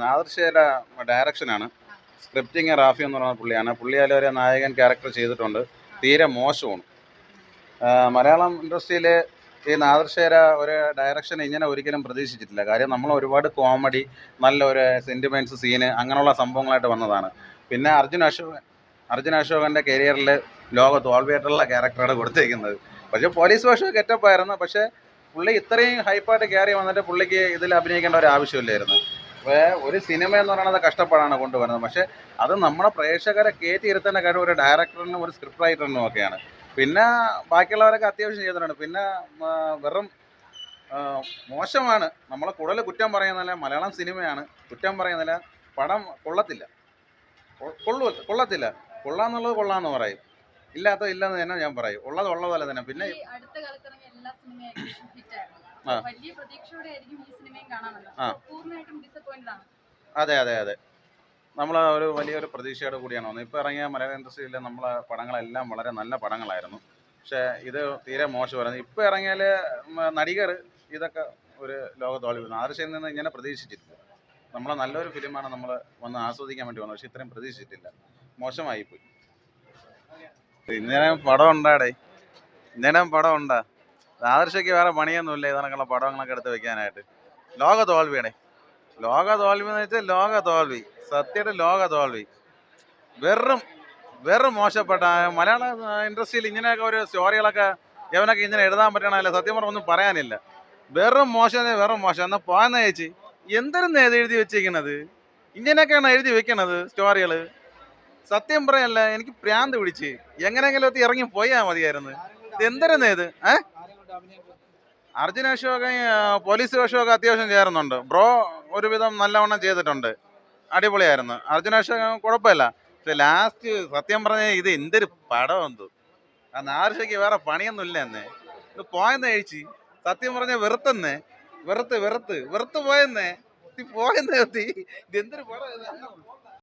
നാദിർഷയുടെ ഡയറക്ഷനാണ്. Scripting Rafi എന്ന് പറയുന്ന പുള്ളിയാണ്. പുള്ളി അതിലൊരു നായകൻ ക്യാരക്ടർ ചെയ്തിട്ടുണ്ട്. തീരെ മോശമാണ്. മലയാളം ഇൻഡസ്ട്രിയിൽ ഈ നാദിർഷയുടെ ഒരു ഡയറക്ഷൻ ഇങ്ങനെ ഒരിക്കലും പ്രതീക്ഷിച്ചിട്ടില്ല. കാര്യം നമ്മൾ ഒരുപാട് കോമഡി, നല്ലൊരു സെൻറ്റിമെൻറ്റ്സ് സീന് അങ്ങനെയുള്ള സംഭവങ്ങളായിട്ട് വന്നതാണ്. പിന്നെ അർജുൻ അശോകൻ്റെ കരിയറിൽ ലോക തോൽവിയായിട്ടുള്ള ക്യാരക്ടറാണ് കൊടുത്തിരിക്കുന്നത്. പക്ഷേ പോലീസ് വേഷം ഗെറ്റപ്പായിരുന്നു. പക്ഷേ പുള്ളി ഇത്രയും ഹൈപ്പായിട്ട് കയറി വന്നിട്ട് പുള്ളിക്ക് ഇതിൽ അഭിനയിക്കേണ്ട ഒരു ആവശ്യമില്ലായിരുന്നു. ഒരു സിനിമ എന്ന് പറയുന്നത് കഷ്ടപ്പാടാണ് കൊണ്ടുവരുന്നത്. പക്ഷേ അത് നമ്മുടെ പ്രേക്ഷകരെ കയറ്റി ഇരുത്തേണ്ട കാര്യം ഒരു ഡയറക്ടറിനും ഒരു സ്ക്രിപ്റ്റ് റൈറ്ററിനും ഒക്കെയാണ്. പിന്നെ ബാക്കിയുള്ളവരൊക്കെ അത്യാവശ്യം ചെയ്തിട്ടുണ്ട്. പിന്നെ വെറും മോശമാണ്. നമ്മളെ കൂടുതൽ കുറ്റം പറയുന്നില്ല. മലയാളം സിനിമയാണ്, കുറ്റം പറയുന്നില്ല. പടം കൊള്ളത്തില്ല. കൊള്ളത്തില്ല. കൊള്ളാന്നുള്ളത് കൊള്ളാന്ന് പറയും, ഇല്ലാത്തത് ഇല്ലെന്ന് തന്നെ ഞാൻ പറയും. ഉള്ളത് ഉള്ളതല്ല തന്നെ. പിന്നെ അടുത്ത കാലത്ത് ഇറങ്ങിയ എല്ലാ സിനിമയും ഹിറ്റായിരുന്നു. ആ വലിയ പ്രതീക്ഷയോടെ ആയിരിക്കും ഈ സിനിമയും കാണാമല്ലോ. ആ പൂർണ്ണമായിട്ടും ഡിസപ്പോയിന്റഡ് ആണ്. അതെ. നമ്മൾ ഒരു വലിയൊരു പ്രതീക്ഷയോട് കൂടിയാണ് വന്നത്. ഇപ്പോൾ ഇറങ്ങിയ മലയാളം ഇൻഡസ്ട്രിയിലെ നമ്മളെ പടങ്ങളെല്ലാം വളരെ നല്ല പടങ്ങളായിരുന്നു. പക്ഷേ ഇത് തീരെ മോശമായിരുന്നു. ഇപ്പോൾ ഇറങ്ങിയാൽ നടികർ ഇതൊക്കെ ഒരു ലോക തോൽവി. ആദർശയിൽ നിന്ന് ഇങ്ങനെ പ്രതീക്ഷിച്ചിട്ടില്ല. നമ്മളെ നല്ലൊരു ഫിലിമാണ് നമ്മൾ വന്ന് ആസ്വദിക്കാൻ വേണ്ടി വന്നത്. പക്ഷേ ഇത്രയും പ്രതീക്ഷിച്ചിട്ടില്ല. മോശമായിപ്പോയി. ഇന്നേരം പടം ഉണ്ടാടേ, ഇന്നേരം പടം ഉണ്ടാ. ആദർശയ്ക്ക് വേറെ പണിയൊന്നുമില്ല ഇതണക്കുള്ള പടങ്ങളൊക്കെ എടുത്ത് വെക്കാനായിട്ട്. ലോക തോൽവിയാണേ. ലോക തോൽവി എന്ന് വെച്ചാൽ ലോക തോൽവി, സത്യമായിട്ട് ലോക തോൽവി. വെറും വെറും മോശപ്പെട്ട മലയാള ഇൻഡസ്ട്രിയിൽ ഇങ്ങനെയൊക്കെ ഒരു സ്റ്റോറികളൊക്കെ ഇവനൊക്കെ ഇങ്ങനെ എഴുതാൻ പറ്റണമല്ലോ. സത്യം പറഞ്ഞാൽ ഒന്നും പറയാനില്ല. വെറും മോശം, വെറും മോശം. എന്നാൽ പോയെന്ന് ചേച്ചി എന്തിരുന്ന് എഴുതി വെച്ചിരിക്കണത്? ഇങ്ങനെയൊക്കെയാണ് എഴുതി വെക്കണത് സ്റ്റോറികൾ. സത്യം പറയല്ല, എനിക്ക് പ്രാന്ത് പിടിച്ച്. എങ്ങനെയെങ്കിലും ഒത്തി ഇറങ്ങി പോയാൽ മതിയായിരുന്നു. ഇത് എന്തരെന്ന് ഇത്? അർജുൻ അശോകൻ പോലീസ് വേഷമൊക്കെ അത്യാവശ്യം ചേരുന്നുണ്ട്. ബ്രോ ഒരുവിധം നല്ലവണ്ണം ചെയ്തിട്ടുണ്ട്. അടിപൊളിയായിരുന്നു. അർജുൻ അശോകൻ കുഴപ്പമില്ല. പക്ഷെ ലാസ്റ്റ് സത്യം പറഞ്ഞാൽ ഇത് എന്തൊരു പടം എന്തോ. ആ നാർഷയ്ക്ക് വേറെ പണിയൊന്നും ഇല്ല എന്നേ. ഇത് പോയെന്ന് കഴിച്ച് സത്യം പറഞ്ഞാൽ വെറുത്തെന്നേ. വെറുത്ത് പോയെന്നേ. പോയെന്നേ എത്തി. ഇത് എന്തൊരു പടം ഇത്?